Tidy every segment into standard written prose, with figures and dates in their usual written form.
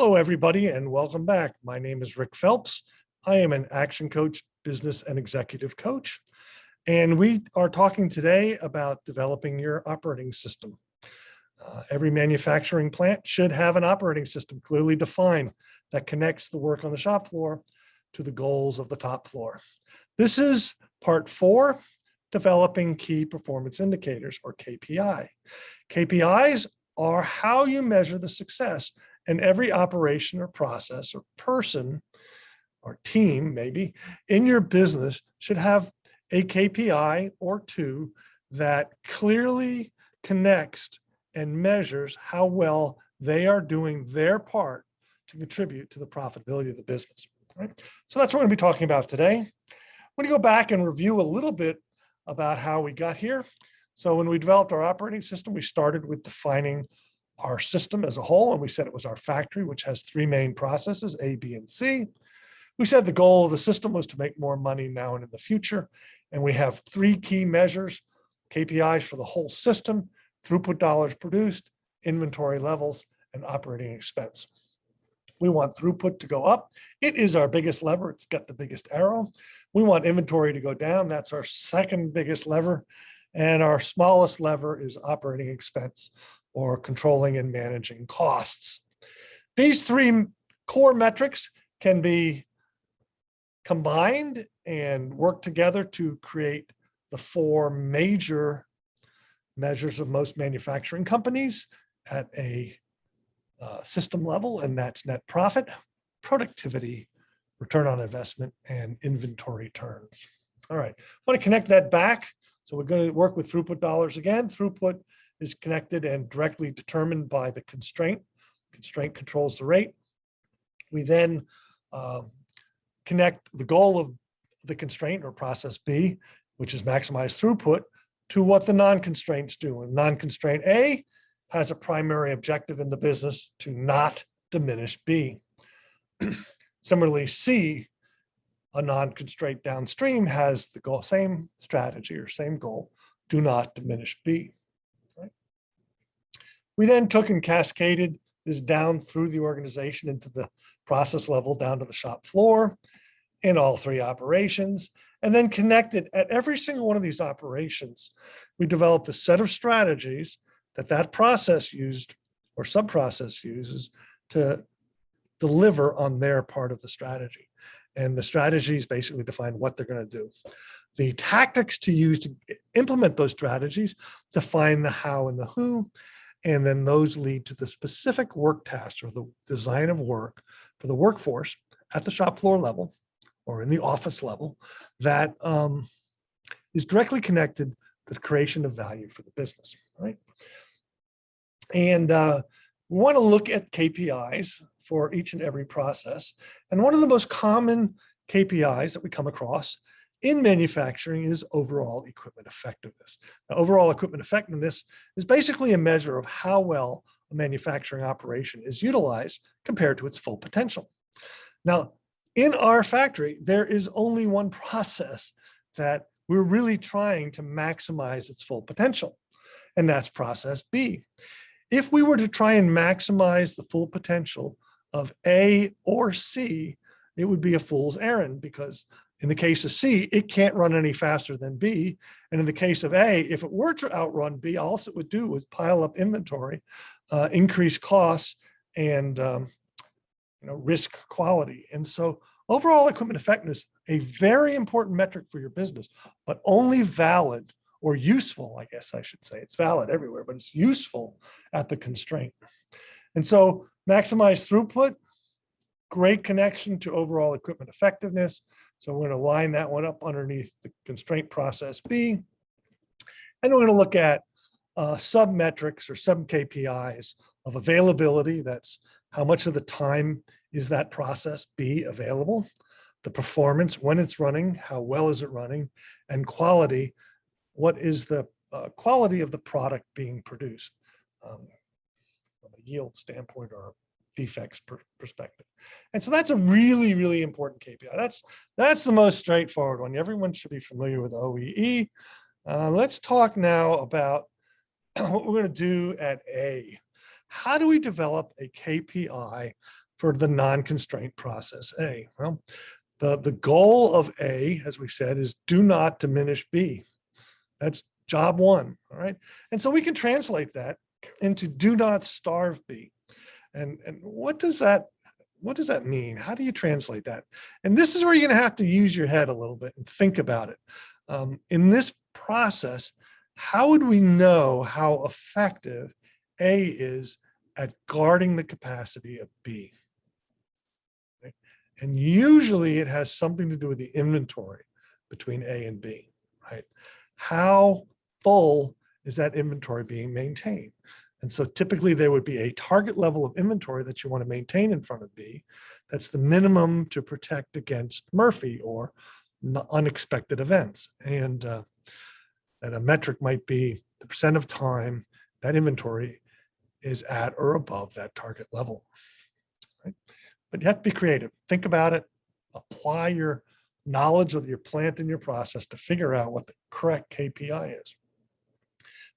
Hello, everybody, and welcome back. My name is Rick Phelps. I am an action coach, business and executive coach, and we are talking today about developing your operating system. Every manufacturing plant should have an operating system clearly defined that connects the work on the shop floor to the goals of the top floor. This is part 4, developing key performance indicators, or KPI. KPIs are how you measure the success, and every operation or process or person or team maybe in your business should have a KPI or two that clearly connects and measures how well they are doing their part to contribute to the profitability of the business. Right? So that's what we're going to be talking about today. I'm going to go back and review a little bit about how we got here. So when we developed our operating system, we started with defining our system as a whole, and we said it was our factory, which has 3 main processes, A, B, and C. We said the goal of the system was to make more money now and in the future, and we have 3 key measures, KPIs for the whole system: throughput dollars produced, inventory levels, and operating expense. We want throughput to go up. It is our biggest lever. It's got the biggest arrow. We want inventory to go down. That's our second biggest lever. And our smallest lever is operating expense, or controlling and managing costs. These 3 core metrics can be combined and work together to create the 4 major measures of most manufacturing companies at a system level, and that's net profit, productivity, return on investment, and inventory turns. All right, I want to connect that back. So we're going to work with throughput dollars again. Throughput is connected and directly determined by the constraint. Constraint controls the rate. We then connect the goal of the constraint, or process B, which is maximize throughput, to what the non-constraints do. And non-constraint A has a primary objective in the business to not diminish B. Similarly, C, a non-constraint downstream, has the goal, same strategy or same goal, do not diminish B. Right? We then took and cascaded this down through the organization into the process level, down to the shop floor in all 3 operations, and then connected at every single one of these operations. We developed a set of strategies that process used, or sub-process uses, to deliver on their part of the strategy. And the strategies basically define what they're going to do. The tactics to use to implement those strategies define the how and the who, and then those lead to the specific work tasks, or the design of work for the workforce at the shop floor level or in the office level that is directly connected to the creation of value for the business, right? And we want to look at KPIs for each and every process. And one of the most common KPIs that we come across in manufacturing is overall equipment effectiveness. Now, overall equipment effectiveness is basically a measure of how well a manufacturing operation is utilized compared to its full potential. Now, in our factory, there is only one process that we're really trying to maximize its full potential, and that's process B. If we were to try and maximize the full potential of A or C, it would be a fool's errand, because in the case of C, it can't run any faster than B. And in the case of A, if it were to outrun B, all it would do was pile up inventory, increase costs, and risk quality. And so overall equipment effectiveness, a very important metric for your business, but only valid or useful, I guess I should say. It's valid everywhere, but it's useful at the constraint. And so maximize throughput, great connection to overall equipment effectiveness. So we're going to line that one up underneath the constraint process B. And we're going to look at sub-metrics or sub-KPIs of availability. That's how much of the time is that process B available, the performance, when it's running, how well is it running, and quality, what is the quality of the product being produced from a yield standpoint or a defects perspective. And so that's a really, really important KPI. That's the most straightforward one. Everyone should be familiar with OEE. Let's talk now about what we're going to do at A. How do we develop a KPI for the non-constraint process A? Well, the goal of A, as we said, is do not diminish B. That's job one, all right? And so we can translate that into do not starve B. And what does that mean? How do you translate that? And this is where you're going to have to use your head a little bit and think about it. In this process, how would we know how effective A is at guarding the capacity of B? Okay? And usually it has something to do with the inventory between A and B, right? How full is that inventory being maintained? And so typically there would be a target level of inventory that you want to maintain in front of B. That's the minimum to protect against Murphy or unexpected events. And a metric might be the percent of time that inventory is at or above that target level. Right? But you have to be creative. Think about it. Apply your knowledge of your plant and your process to figure out what the correct KPI is.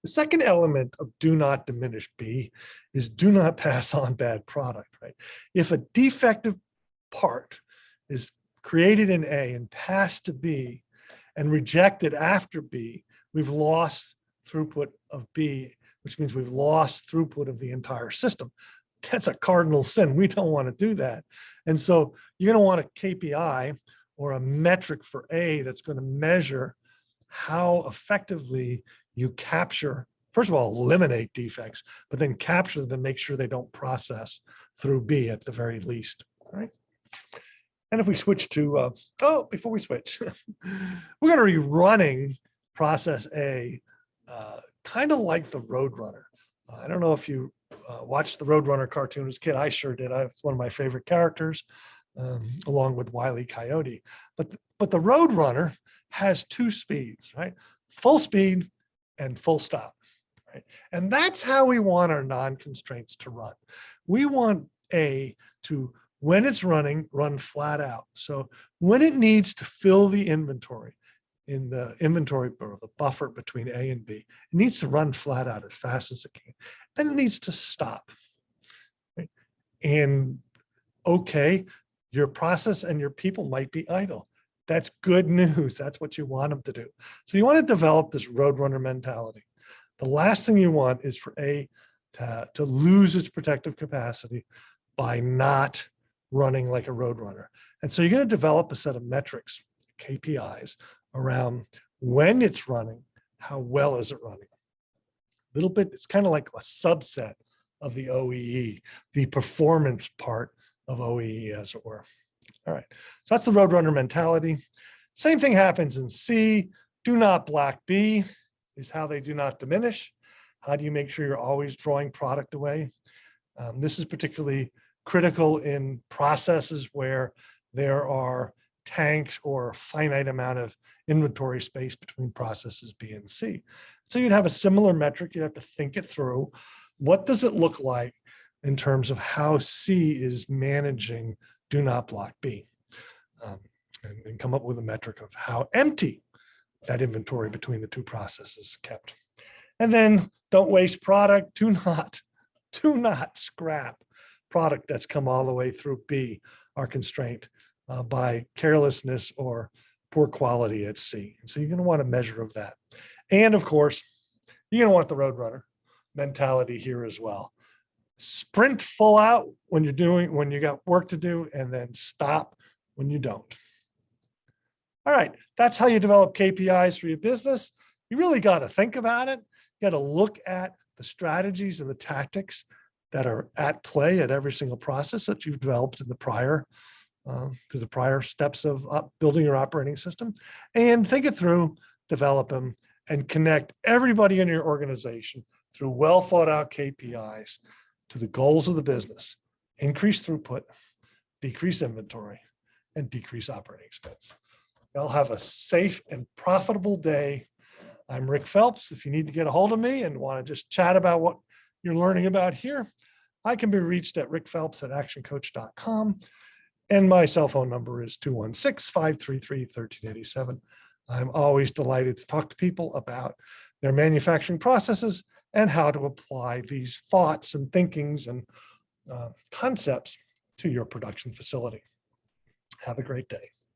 The second element of do not diminish B is do not pass on bad product, right? If a defective part is created in A and passed to B and rejected after B, we've lost throughput of B, which means we've lost throughput of the entire system. That's a cardinal sin. We don't want to do that. And so you're going to want a KPI or a metric for A that's going to measure how effectively you capture, first of all, eliminate defects, but then capture them and make sure they don't process through B at the very least, right? And if we switch to, before we switch, we're going to be running process A kind of like the Roadrunner. I don't know if you watched the Roadrunner cartoon as a kid. I sure did. It's one of my favorite characters, along with Wile E. Coyote. But the Roadrunner has two speeds, right? Full speed and full stop, right? And that's how we want our non-constraints to run. We want A to, when it's running, run flat out. So when it needs to fill the inventory in the inventory or the buffer between A and B, it needs to run flat out as fast as it can. Then it needs to stop. Right? And okay, your process and your people might be idle. That's good news. That's what you want them to do. So you want to develop this Roadrunner mentality. The last thing you want is for A to lose its protective capacity by not running like a Roadrunner. And so you're going to develop a set of metrics, KPIs, around when it's running, how well is it running. A little bit, it's kind of like a subset of the OEE, the performance part of OEE, as it were. All right, so that's the Roadrunner mentality. Same thing happens in C. Do not black B is how they do not diminish. How do you make sure you're always drawing product away? This is particularly critical in processes where there are tanks or a finite amount of inventory space between processes B and C. So you'd have a similar metric. You'd have to think it through. What does it look like in terms of how C is managing do not block B? And come up with a metric of how empty that inventory between the two processes is kept. And then don't waste product. Do not scrap product that's come all the way through B, our constraint, by carelessness or poor quality at C. And so you're going to want a measure of that. And of course, you're going to want the Roadrunner mentality here as well. Sprint full out when you got work to do, and then stop when you don't. All right, that's how you develop KPIs for your business. You really got to think about it. You got to look at the strategies and the tactics that are at play at every single process that you've developed in the prior, through the prior steps of building your operating system, and think it through, develop them, and connect everybody in your organization through well thought out KPIs to the goals of the business: increase throughput, decrease inventory, and decrease operating expense. Y'all have a safe and profitable day. I'm Rick Phelps. If you need to get a hold of me and want to just chat about what you're learning about here, I can be reached at rickphelps@actioncoach.com. And my cell phone number is 216-533-1387. I'm always delighted to talk to people about their manufacturing processes and how to apply these thoughts and thinkings and concepts to your production facility. Have a great day.